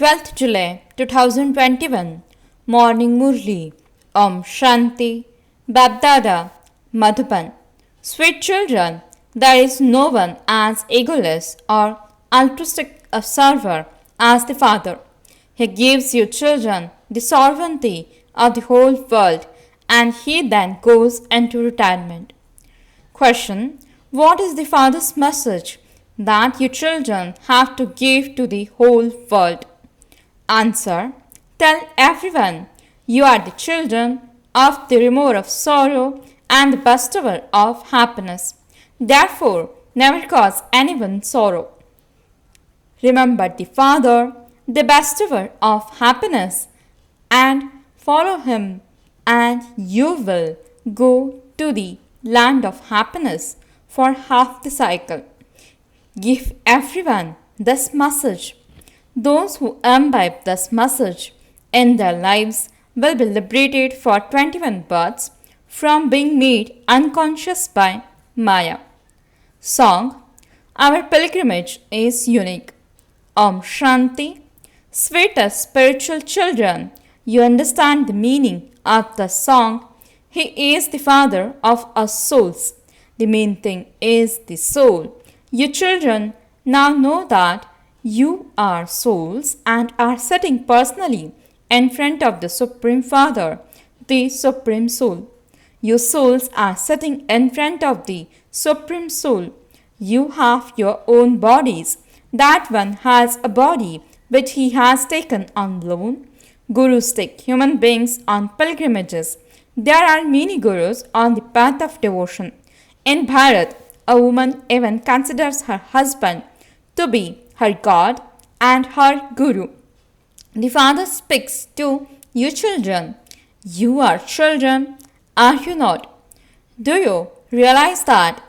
12th July 2021 Morning Murli Om Shanti Babdada Madhuban. Sweet children, there is no one as egoless or altruistic a server as the Father. He gives you children the sovereignty of the whole world and he then goes into retirement. Question: what is the Father's message that you children have to give to the whole world? Answer: tell everyone you are the children of the remover of sorrow and the bestower of happiness. Therefore, never cause anyone sorrow. Remember the Father, the bestower of happiness, and follow him, and you will go to the land of happiness for half the cycle. Give everyone this message. Those who imbibe this message in their lives will be liberated for 21 births from being made unconscious by Maya. Song: our pilgrimage is unique. Om Shanti. Sweetest spiritual children, you understand the meaning of the song. He is the Father of our souls. The main thing is the soul. You children now know that you are souls and are sitting personally in front of the Supreme Father, the Supreme Soul. You souls are sitting in front of the Supreme Soul. You have your own bodies. That one has a body which he has taken on loan. Gurus take human beings on pilgrimages. There are many gurus on the path of devotion. In Bharat, a woman even considers her husband to be her God and her guru. The Father speaks to you children. You are children, are you not? Do you realize that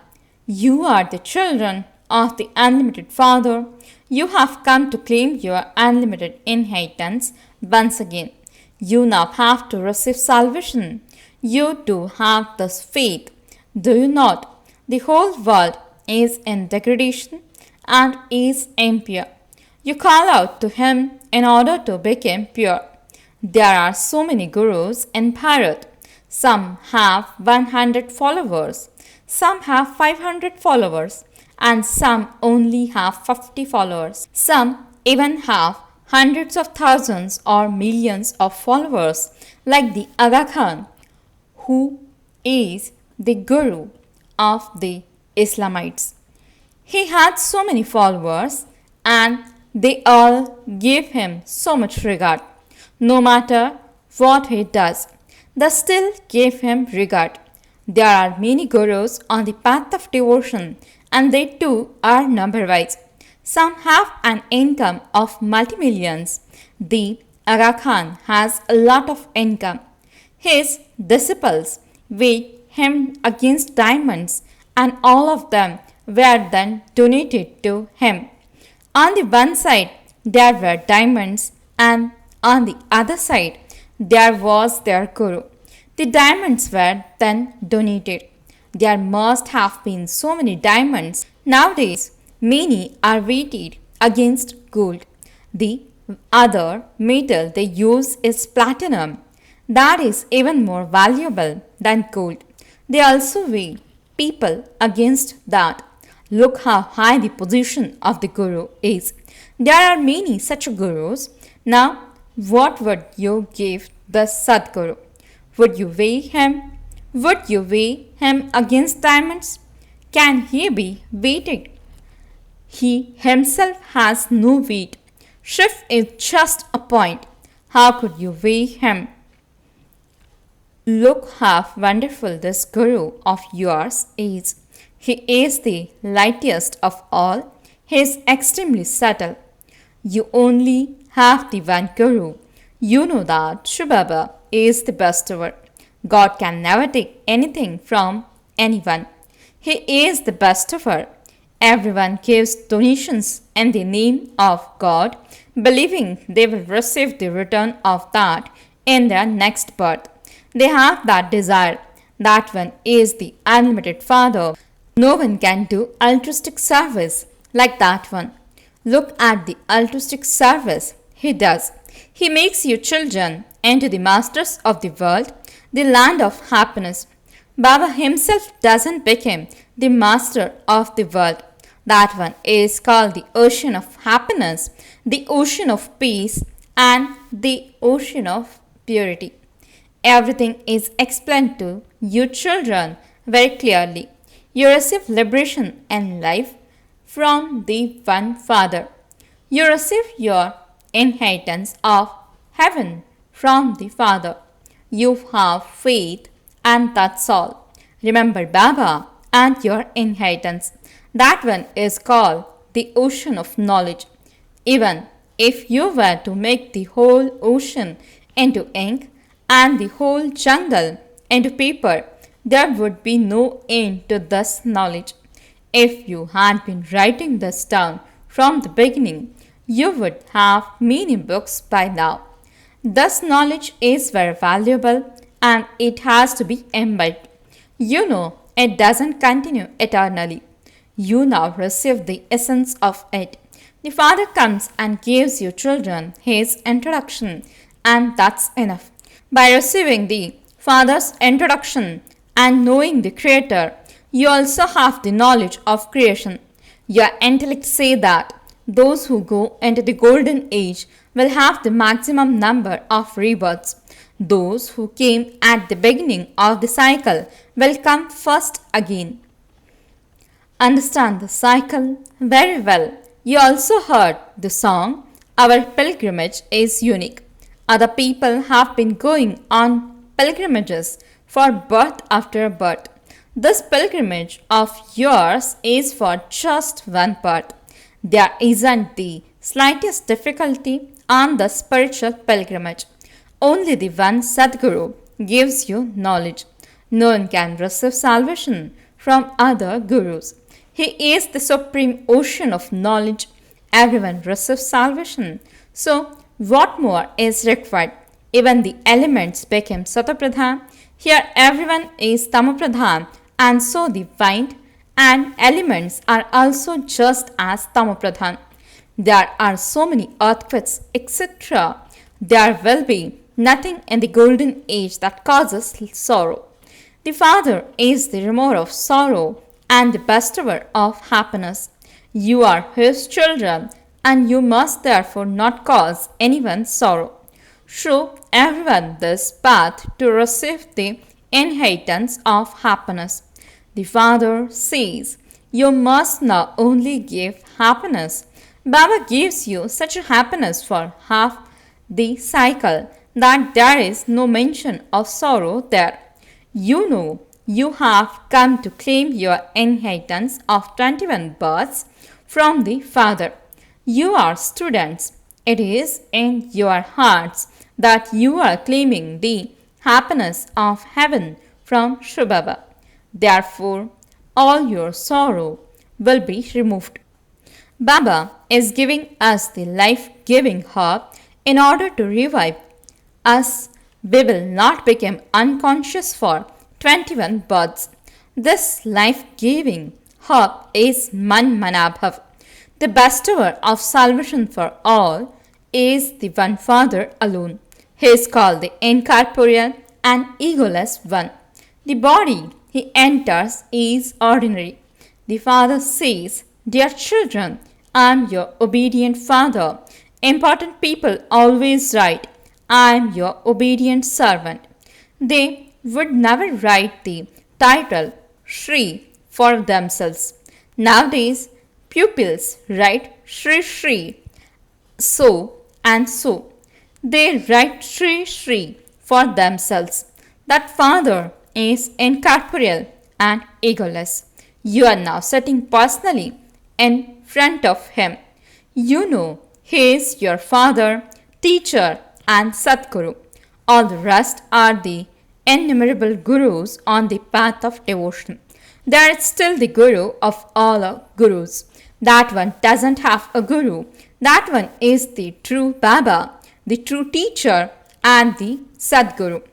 you are the children of the unlimited Father? You have come to claim your unlimited inheritance once again. You now have to receive salvation. You too have this faith. Do you not? The whole world is in degradation and is impure. You call out to him in order to become pure. There are so many gurus in Bharat. Some have 100 followers, some have 500 followers, and some only have 50 followers. Some even have hundreds of thousands or millions of followers, like the Aga Khan, who is the guru of the Islamites. He had so many followers and they all give him so much regard. No matter what he does, they still give him regard. There are many gurus on the path of devotion and they too are number wise. Some have an income of multi-millions. The Aga Khan has a lot of income. His disciples weighed him against diamonds and all of them were then donated to him. On the one side there were diamonds and on the other side there was their guru. The diamonds were then donated. There must have been so many diamonds. Nowadays, many are weighted against gold. The other metal they use is platinum. That is even more valuable than gold. They also weigh people against that. Look how high the position of the guru is. There are many such gurus. Now, what would you give the Sadguru? Would you weigh him? Would you weigh him against diamonds? Can he be weighted? He himself has no weight. Shiv is just a point. How could you weigh him? Look how wonderful this guru of yours is. He is the lightest of all. He is extremely subtle. You only have the one guru. You know that Shiv Baba is the bestower. God can never take anything from anyone. He is the bestower. Everyone gives donations in the name of God, believing they will receive the return of that in their next birth. They have that desire. That one is the unlimited Father. No one can do altruistic service like that one. Look at the altruistic service He does. He makes you children into the masters of the world, the land of happiness. Baba himself doesn't become the master of the world. That one is called the ocean of happiness, the ocean of peace, and the ocean of purity. Everything is explained to you children very clearly. You receive liberation and life from the one Father. You receive your inheritance of heaven from the Father. You have faith, and that's all. Remember Baba and your inheritance. That one is called the ocean of knowledge. Even if you were to make the whole ocean into ink and the whole jungle into paper, there would be no end to this knowledge. If you had been writing this down from the beginning, you would have many books by now. This knowledge is very valuable and it has to be imbibed. You know, it doesn't continue eternally. You now receive the essence of it. The Father comes and gives you children his introduction, and that's enough. By receiving the Father's introduction and knowing the Creator, you also have the knowledge of creation. Your intellect say that those who go into the golden age will have the maximum number of rebirths. Those who came at the beginning of the cycle will come first again. Understand the cycle very well. You also heard the song, Our Pilgrimage is Unique. Other people have been going on pilgrimages for birth after birth. This pilgrimage of yours is for just one birth. There isn't the slightest difficulty on the spiritual pilgrimage. Only the one Sadguru gives you knowledge. No one can receive salvation from other gurus. He is the supreme ocean of knowledge. Everyone receives salvation. So, what more is required? Even the elements became Satapradhan. Here, everyone is Tamapradhan, and so the wind and elements are also just as Tamapradhan. There are so many earthquakes, etc. There will be nothing in the golden age that causes sorrow. The Father is the remover of sorrow and the bestower of happiness. You are His children, and you must therefore not cause anyone sorrow. Show everyone this path to receive the inheritance of happiness. The Father says, you must not only give happiness. Baba gives you such a happiness for half the cycle that there is no mention of sorrow there. You know you have come to claim your inheritance of 21 births from the Father. You are students. It is in your hearts that you are claiming the happiness of heaven from Shri Baba. Therefore, all your sorrow will be removed. Baba is giving us the life-giving herb in order to revive us. We will not become unconscious for 21 births. This life-giving herb is Man Manabhav. The bestower of salvation for all is the one Father alone. He is called the incorporeal and egoless one. The body he enters is ordinary. The Father says, dear children, I am your obedient Father. Important people always write, I am your obedient servant. They would never write the title Shri for themselves. Nowadays, pupils write Shri Shri, so and so. They write Shri Shri for themselves. That Father is incorporeal and egoless. You are now sitting personally in front of Him. You know He is your Father, teacher, and Sadguru. All the rest are the innumerable gurus on the path of devotion. There is still the guru of all gurus. That one doesn't have a guru. That one is the true Baba, the true teacher, and the Sadguru,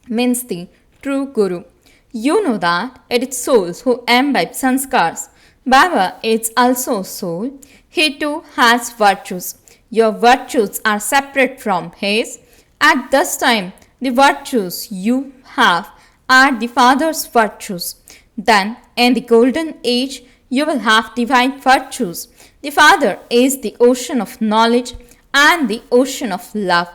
means the true guru. You know that it is souls who imbibe sanskars. Baba is also soul. He too has virtues. Your virtues are separate from his. At this time, the virtues you have are the Father's virtues. Then, in the golden age, you will have divine virtues. The Father is the ocean of knowledge and the ocean of love.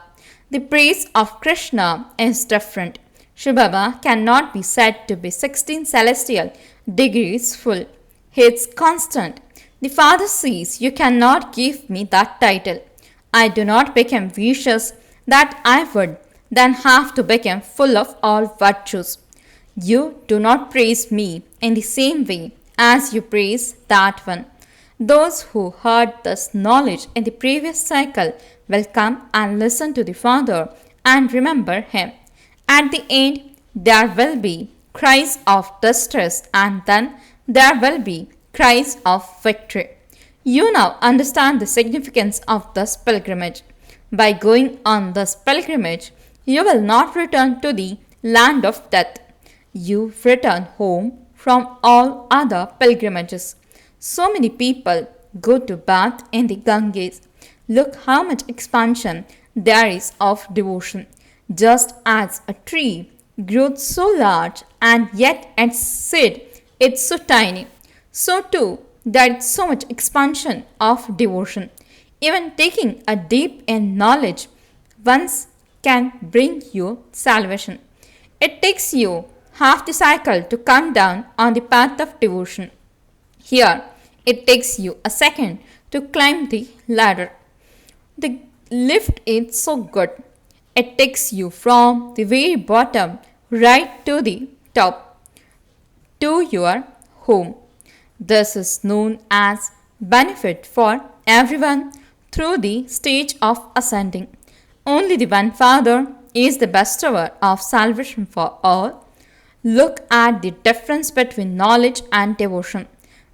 The praise of Krishna is different. Shiv Baba cannot be said to be 16 celestial degrees full. He is constant. The Father says, "You cannot give me that title. I do not become vicious that I would then have to become full of all virtues. You do not praise me in the same way as you praise that one." Those who heard this knowledge in the previous cycle will come and listen to the Father and remember him. At the end, there will be cries of distress and then there will be cries of victory. You now understand the significance of this pilgrimage. By going on this pilgrimage, you will not return to the land of death. You return home from all other pilgrimages. So many people go to bath in the Ganges. Look how much expansion there is of devotion. Just as a tree grows so large and yet its seed is so tiny, so too there is so much expansion of devotion. Even taking a deep in knowledge once can bring you salvation. It takes you half the cycle to come down on the path of devotion. Here, it takes you a second to climb the ladder. The lift is so good. It takes you from the very bottom right to the top to your home. This is known as benefit for everyone through the stage of ascending. Only the one Father is the bestower of salvation for all. Look at the difference between knowledge and devotion.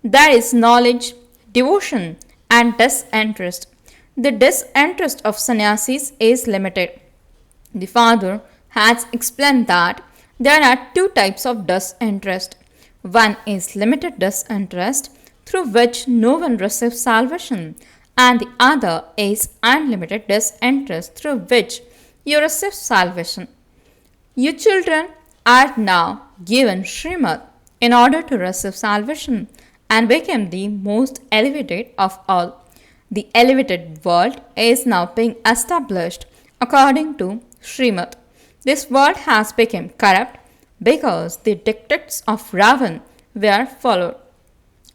There is knowledge, devotion, and disinterest. The disinterest of sannyasis is limited. The Father has explained that there are two types of disinterest. One is limited disinterest, through which no one receives salvation, and the other is unlimited disinterest, through which you receive salvation. You children are now given Srimad in order to receive salvation and become the most elevated of all. The elevated world is now being established according to Srimad. This world has become corrupt because the dictates of Ravan were followed.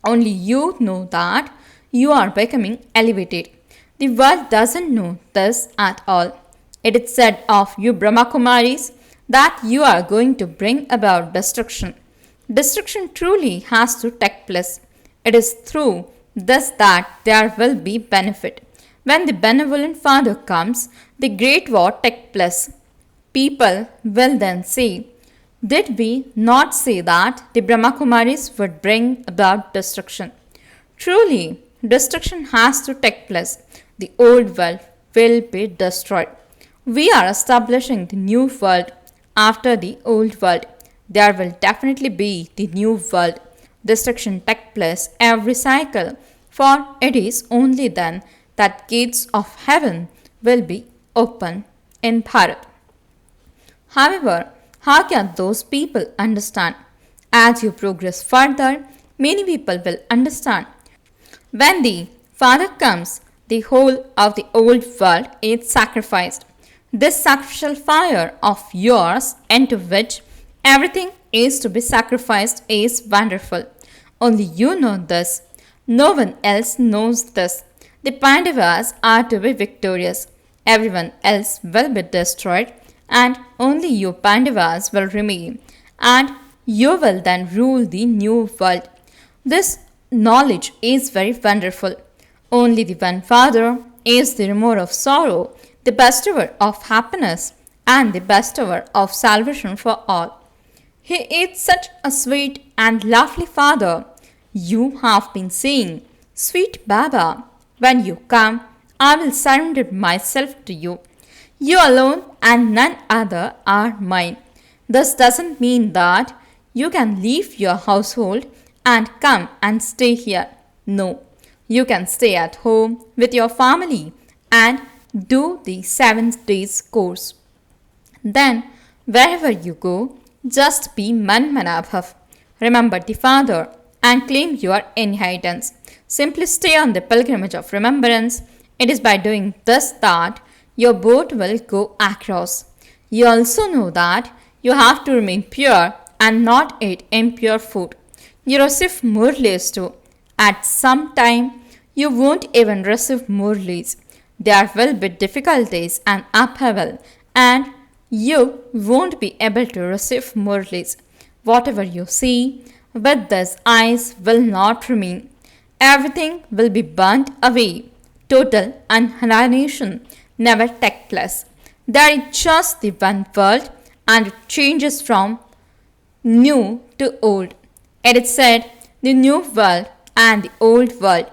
Only you know that you are becoming elevated. The world doesn't know this at all. It is said of you Brahmakumaris that you are going to bring about destruction. Destruction truly has to take place. It is through this that there will be benefit. When the benevolent Father comes, the great war takes place. People will then say, "Did we not say that the Brahmakumaris would bring about destruction?" Truly, destruction has to take place. The old world will be destroyed. We are establishing the new world after the old world. There will definitely be the new world. Destruction takes place every cycle, for it is only then that gates of heaven will be open in Bharat. However, how can those people understand? As you progress further, many people will understand. When the Father comes, the whole of the old world is sacrificed. This sacrificial fire of yours, into which everything is to be sacrificed, is wonderful. Only you know this. No one else knows this. The Pandavas are to be victorious. Everyone else will be destroyed, and only you Pandavas will remain, and you will then rule the new world. This knowledge is very wonderful. Only the one Father is the remover of sorrow, the bestower of happiness, and the bestower of salvation for all. He is such a sweet and lovely Father. You have been saying, "Sweet Baba, when you come, I will surrender myself to you. You alone and none other are mine." This doesn't mean that you can leave your household and come and stay here. No, you can stay at home with your family and do the 7 days course. Then, wherever you go, just be Manmanabhav. Remember the Father and claim your inheritance. Simply stay on the pilgrimage of remembrance. It is by doing this that your boat will go across. You also know that you have to remain pure and not eat impure food. You receive murlis too. At some time, you won't even receive murlis. There will be difficulties and upheaval, and you won't be able to receive murlis. Whatever you see with these eyes will not remain. Everything will be burnt away. Total annihilation never take place. There is just the one world, and it changes from new to old. It is said the new world and the old world.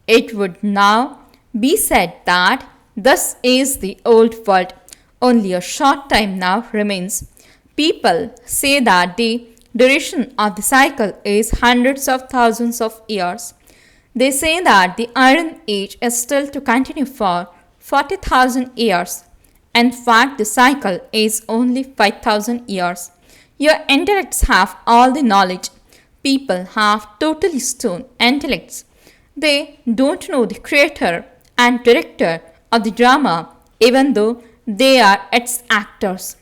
It would now be said that this is the old world. Only a short time now remains. People say that the duration of the cycle is hundreds of thousands of years. They say that the Iron Age is still to continue for 40,000 years. In fact, the cycle is only 5,000 years. Your intellects have all the knowledge. People have totally stone intellects. They don't know the creator and director of the drama, even though they are its actors.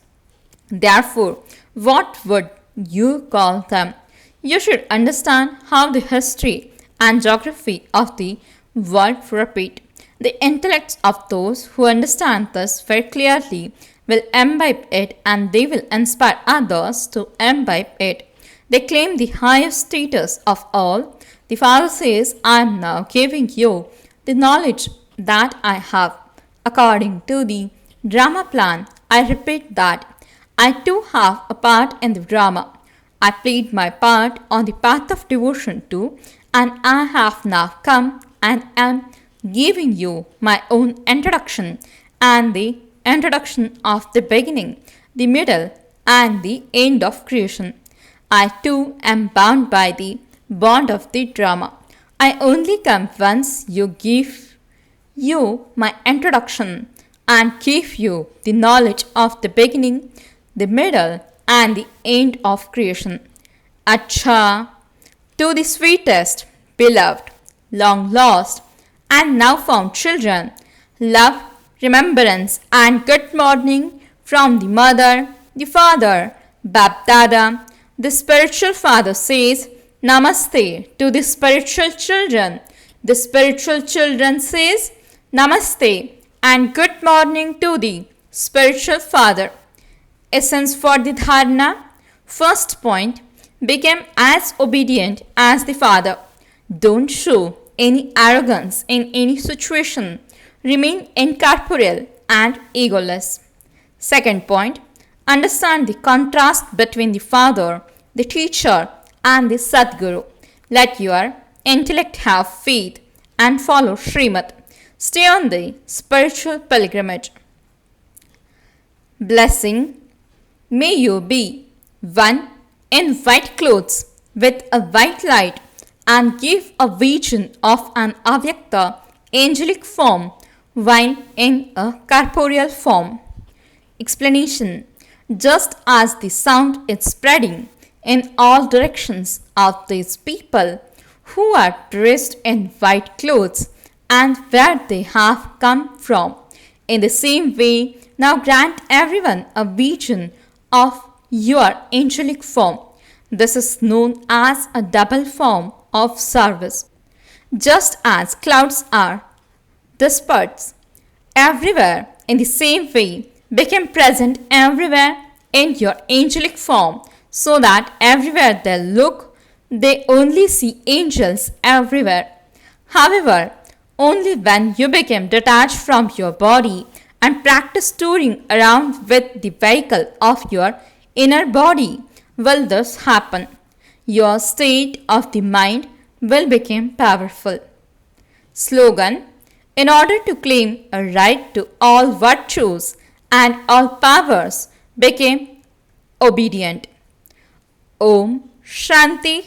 Therefore, what would you call them? You should understand how the history and geography of the world repeat. The intellects of those who understand this very clearly will imbibe it, and they will inspire others to imbibe it. They claim the highest status of all. The Father says, I am now giving you the knowledge that I have. According to the drama plan, I repeat that I too have a part in the drama. I played my part on the path of devotion too, and I have now come and am giving you my own introduction and the introduction of the beginning, the middle, and the end of creation. I too am bound by the bond of the drama. I only come once you give you my introduction and give you the knowledge of the beginning, the middle, and the end of creation. Acha, to the sweetest, beloved, long lost, and now found children, love, remembrance, and good morning from the mother, the father, Bapdada. The spiritual father says, Namaste to the spiritual children. The spiritual children says, Namaste and good morning to the spiritual father. Essence for the dharana. First point, become as obedient as the father. Don't show any arrogance in any situation. Remain incorporeal and egoless. Second point, understand the contrast between the father, the teacher, and the Sadguru. Let your intellect have faith and follow Srimad. Stay on the spiritual pilgrimage. Blessing. May you be one in white clothes with a white light and give a vision of an avyakta angelic form while in a corporeal form. Explanation. Just as the sound is spreading in all directions of these people who are dressed in white clothes and where they have come from, in the same way, now grant everyone a vision of your angelic form. This is known as a double form of service. Just as clouds are dispersed everywhere, in the same way, become present everywhere in your angelic form, so that everywhere they look, they only see angels everywhere. However, only when you become detached from your body and practice touring around with the vehicle of your inner body will this happen. Your state of the mind will become powerful. Slogan. In order to claim a right to all virtues and all powers, became obedient. Om Shanti